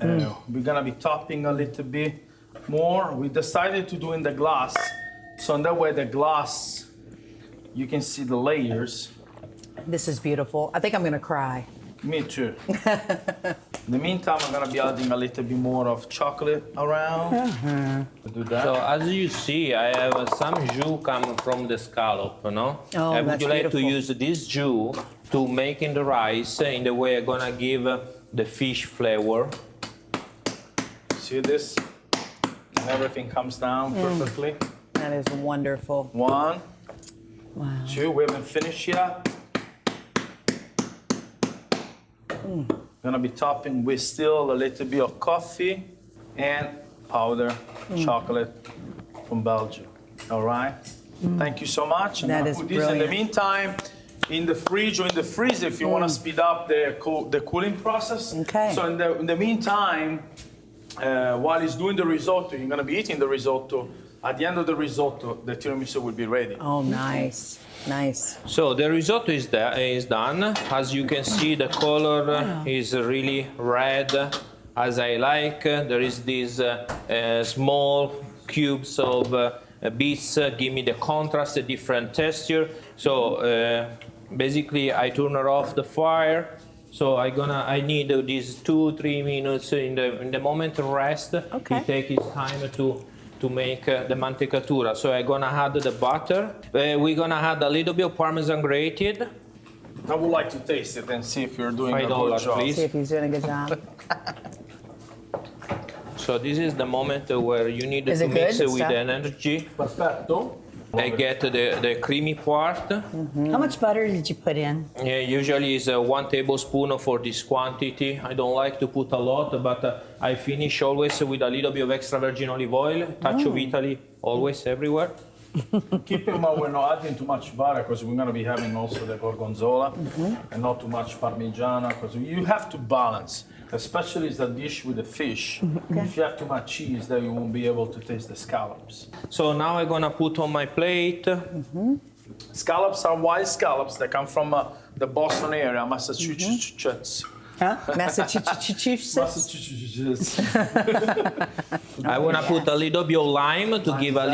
We're gonna be topping a little bit more. We decided to do in the glass So in that way, the glass, you can see the layers. This is beautiful. I think I'm gonna cry. Me too. In the meantime, I'm gonna be adding a little bit more of chocolate around. Do that. So as you see, I have some jus coming from the scallop, no? Oh, I would that's like to beautiful. use this jus to make in the rice in the way I'm gonna give the fish flavor. See this? And everything comes down perfectly. That is wonderful. One, Wow. two, we haven't finished yet. Gonna be topping with still a little bit of coffee and powder chocolate from Belgium. All right? Thank you so much. I'm That gonna is put this in the brilliant. meantime in the fridge or in the freezer if you want to speed up the cooling process. Okay. So in the meantime, while he's doing the risotto, you're gonna be eating the risotto. At the end of the risotto, the tiramisu will be ready. Oh, nice. Nice. So the risotto is done. As you can see, the color is really red, as I like. There is these small cubes of beets, give me the contrast, a different texture. So basically, I turn off the fire. So I need these 2-3 minutes in the moment of rest. Okay. It takes its time to make the mantecatura. So I'm gonna add the butter. We're gonna add a little bit of Parmesan grated. I would like to taste it and see if you're doing a good $5, job. please. See if he's doing a good job. So this is the moment where you need Is to it mix good? it with Stuff? energy. Perfetto. I get the creamy part. How much butter did you put in? Yeah, usually is 1 tablespoon for this quantity. I don't like to put a lot, but I finish always with a little bit of extra virgin olive oil, touch of Italy, always, everywhere. Keep in mind we're not adding too much butter because we're going to be having also the gorgonzola and not too much parmigiana because you have to balance, especially it's a dish with the fish. If you have too much cheese, then you won't be able to taste the scallops. So now I'm gonna put on my plate. Scallops are wild scallops that come from the Boston area, Massachusetts. Massachusetts. Massachusetts. I wanna put a little bit of lime to give a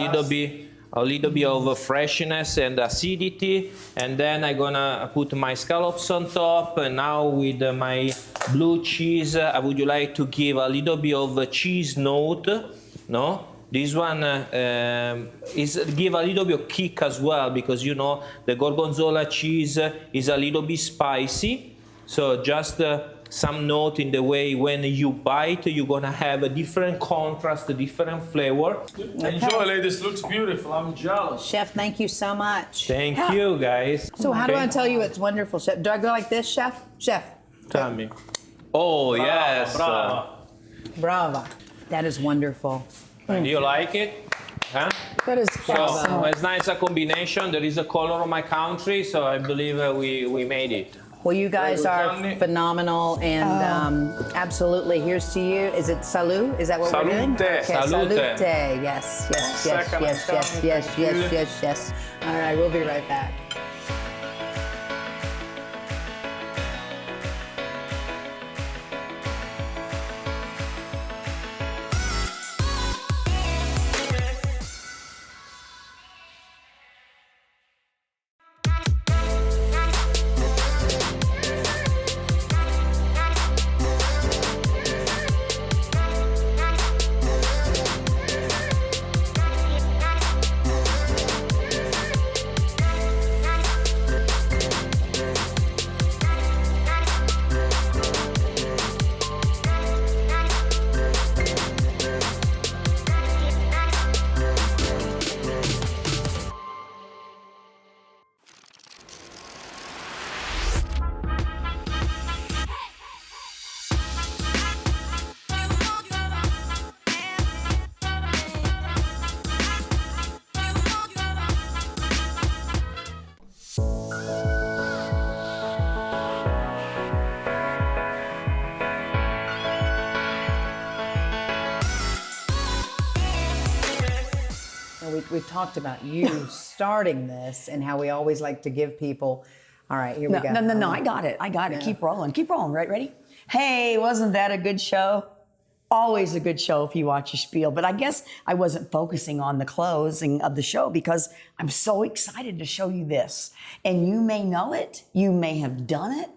little bit of freshness and acidity, and then I'm gonna put my scallops on top. And now with my blue cheese, I would like to give a little bit of a cheese note. No, this one give a little bit of kick as well, because you know the gorgonzola cheese is a little bit spicy. So just some note in the way when you bite, you're gonna have a different contrast, a different flavor. Enjoy, ladies. Looks beautiful. I'm jealous. Chef, thank you so much. Thank you, guys. So how do I tell you it's wonderful, Chef? Do I go like this, Chef? Chef. Tell me. Oh, yes. Brava. Brava. That is wonderful. Do you like it? Huh? That is So it's nice a combination. There is a color of my country, so I believe we made it. Well, you guys are phenomenal, and absolutely. Here's to you. Is it salut? Is that what we're doing? Salute. Salute. Salute. Yes, yes, yes, Second yes, yes, yes, yes, yes, yes. All right, we'll be right back. We talked about you starting this and how we always like to give people. All right, here we go. No, I got it. Keep rolling. Keep rolling. Right, ready? Hey, wasn't that a good show? Always a good show if you watch your Spiel. But I guess I wasn't focusing on the closing of the show because I'm so excited to show you this. And you may know it. You may have done it.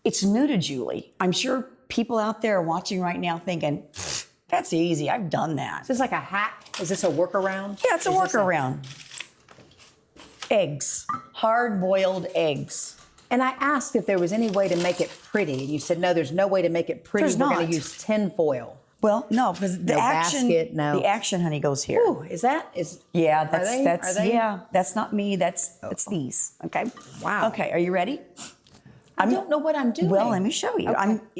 It's new to Julie. I'm sure people out there are watching right now thinking, that's easy. I've done that. Is this like a hack? Is this a workaround? Yeah, it's a workaround. Eggs. Hard-boiled eggs. And I asked if there was any way to make it pretty, and you said, no, there's no way to make it pretty. There's We're going not. to use tin foil. Well, no, because the No action, basket, no. the action, honey, goes here. Ooh, is that? Yeah, Are that's they? yeah, that's not me. That's these. Okay. Wow. Okay, are you ready? I don't know what I'm doing. Well, let me show you.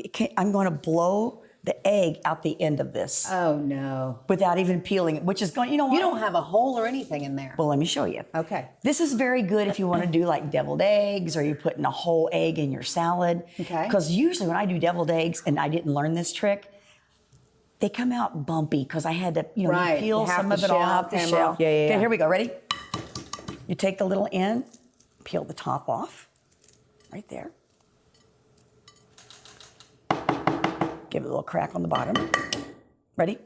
Okay. I'm going to blow the egg out the end of this. Oh no! Without even peeling it, which is going. You know what? You don't have a hole or anything in there. Well, let me show you. Okay. This is very good if you want to do like deviled eggs or you're putting a whole egg in your salad. Okay. Because usually when I do deviled eggs, and I didn't learn this trick, they come out bumpy because I had to, you Right. peel You have some the of it all shell, off the come shell. off. Yeah, yeah, Okay, yeah. here we go. Ready? You take the little end, peel the top off, right there. Give it a little crack on the bottom. Ready?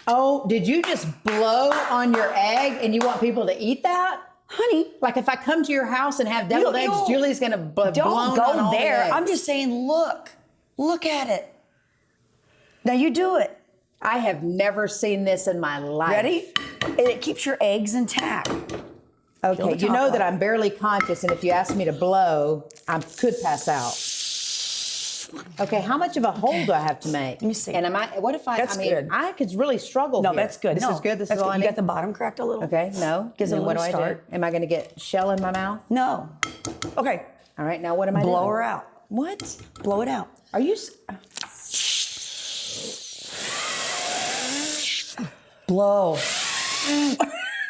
Oh, did you just blow on your egg and you want people to eat that? Honey. Like if I come to your house and have deviled eggs, Julie's going to blow Don't on go all the there. eggs. I'm just saying, look at it. Now you do it. I have never seen this in my life. Ready? And it keeps your eggs intact. Okay, you know that I'm barely conscious, and if you ask me to blow, I could pass out. Okay, how much of a hole do I have to make? Let me see. And what if That's I mean, good. I could really struggle No, here. that's good. This No, is good. This that's is all good. I You need. got the bottom cracked a little? Okay, no. Gives it And a then what do little I start. do? Am I going to get shell in my mouth? No. Okay. All right, now what am I doing? Blow her out. What? Blow it out. Are you... Blow.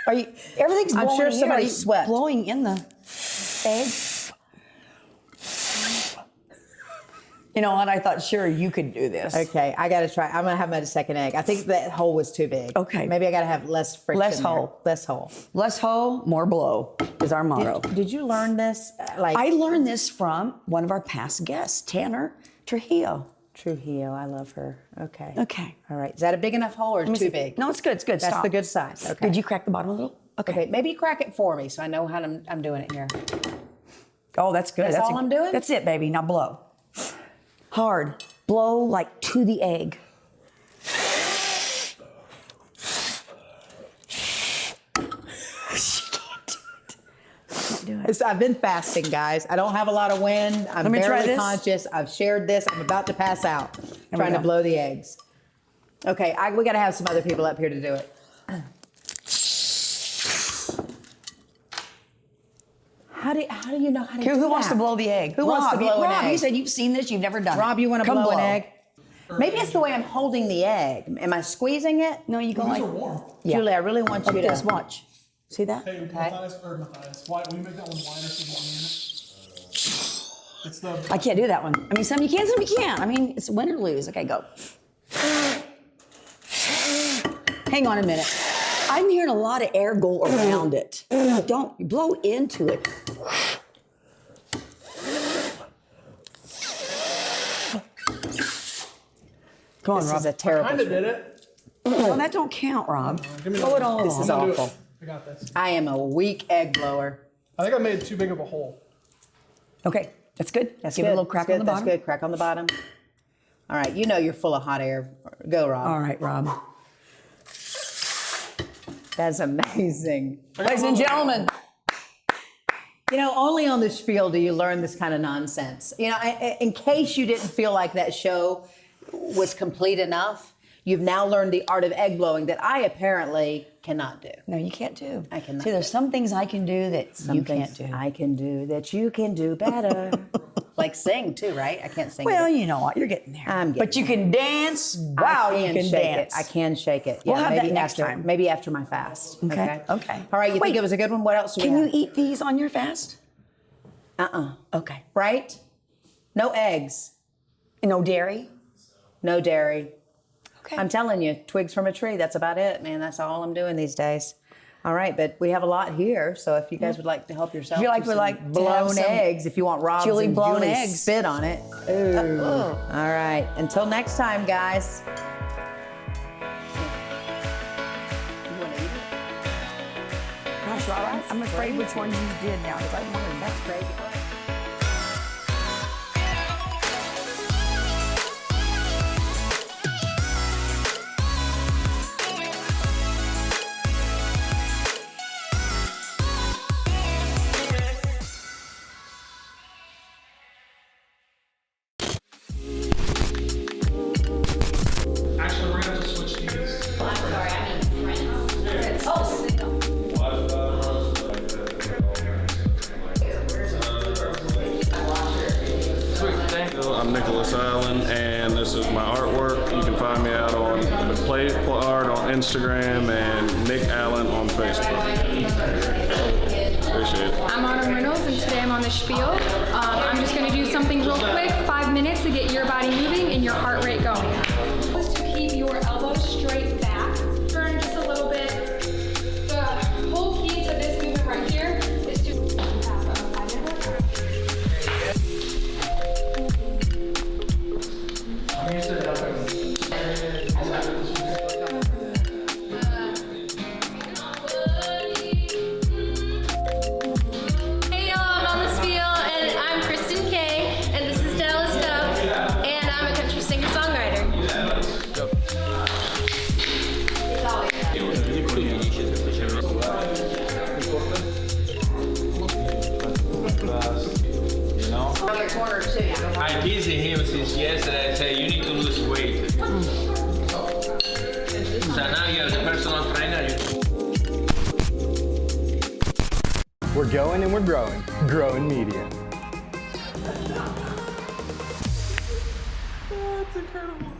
Are you? Everything's blowing. I'm sure here. somebody Are you swept. Blowing in the egg. You know what? I thought sure you could do this. Okay, I got to try. I'm going to have my second egg. I think that hole was too big. Okay. Maybe I got to have less friction. Less there. hole. Less hole. Less hole, more blow is our motto. Did you learn this? I learned this from one of our past guests, Tanner Trujillo. Trujillo, I love her. Okay. Okay. All right. Is that a big enough hole or Let me too see. big? No, it's good. It's good. That's Stop. the good size. Okay. Did you crack the bottom a little? Okay. Maybe crack it for me so I know how I'm doing it here. Oh, that's good. That's all I'm doing? That's it, baby. Now blow. Hard. Blow like to the egg. I've been fasting, guys. I don't have a lot of wind. I'm Let me try barely this. conscious. I've shared this. I'm about to pass out we trying to go. blow the eggs. Okay, we got to have some other people up here to do it. How do you know how to do Who wants that? to blow the egg? Who wants to blow an Rob, egg? you said you've seen this. You've never done it. Rob, you want to Come blow an egg? Maybe it's the way I'm holding the egg. Am I squeezing it? No, you go These like. are warm. Yeah. Julie, I really want you Like to this. Watch. See that? Hey, Matthias, why we make that one wider so you can it? It's the. I can't do that one. I mean, some you can, some you can't. I mean, it's win or lose. Okay, go. Hang on a minute. I'm hearing a lot of air go around it. Don't blow into it. Come on, This Rob. is a terrible Kind of trick. did it. Well, that don't count, Rob. Give me Blow it all This along. is I'm gonna do awful. it. I got this. I am a weak egg blower. I think I made too big of a hole. Okay, that's good. That's Give good. it a little crack That's on the good. bottom. That's good. Crack on the bottom. All right. You know you're full of hot air. Go, Rob. All right, Rob. That's amazing. Ladies and gentlemen. You know, only on the Spiel do you learn this kind of nonsense. You know, in case you didn't feel like that show was complete enough, you've now learned the art of egg blowing that I apparently cannot do. No, you can't do. I cannot. See, there's some things I can do that Some you things can't do. I can do that you can do better. Like sing too, right? I can't sing. Well, either. you know what? You're getting there. I'm getting But you can dance. Wow, I you can shake dance. it. I can shake it. We'll have that maybe next after, time. Maybe after my fast. Okay. Okay. All right. You Wait, think it was a good one? What else do we Can have? you eat these on your fast? Okay. Right? No eggs. No dairy? No dairy. Okay. I'm telling you, twigs from a tree. That's about it, man. That's all I'm doing these days. All right, but we have a lot here, so if you guys would like to help yourself, I feel like to we'd some like to have blown some eggs. If you want Rob's Julie and blown Julie's eggs. spit on it. Ooh. All right, until next time, guys. Gosh, Rob, I'm afraid which one you did now. Because I wondered, that's crazy. Actually, we're gonna have to switch these. I'm sorry, I mean, right. Oh, I'm Nicholas Allen, and this is my artwork. You can find me out on Play Art on Instagram and Nick Allen on Facebook. Appreciate it. I'm Autumn Reynolds, and today I'm on the Spiel. I'm just going to do something real quick, 5 minutes to get your body moving and your heart rate going. Just to keep your elbows straight back, turn just a little bit. The whole key to this movement right here is to have a 5-minute workout. Hey y'all, I'm on the Spiel, and I'm Kristen Kae, and this is Dallas Dub, and I'm a country singer-songwriter. I'm teasing him since yesterday. I say you need to lose weight. So now you're the personal trainer. We're going and we're growing. Growing media. That's incredible.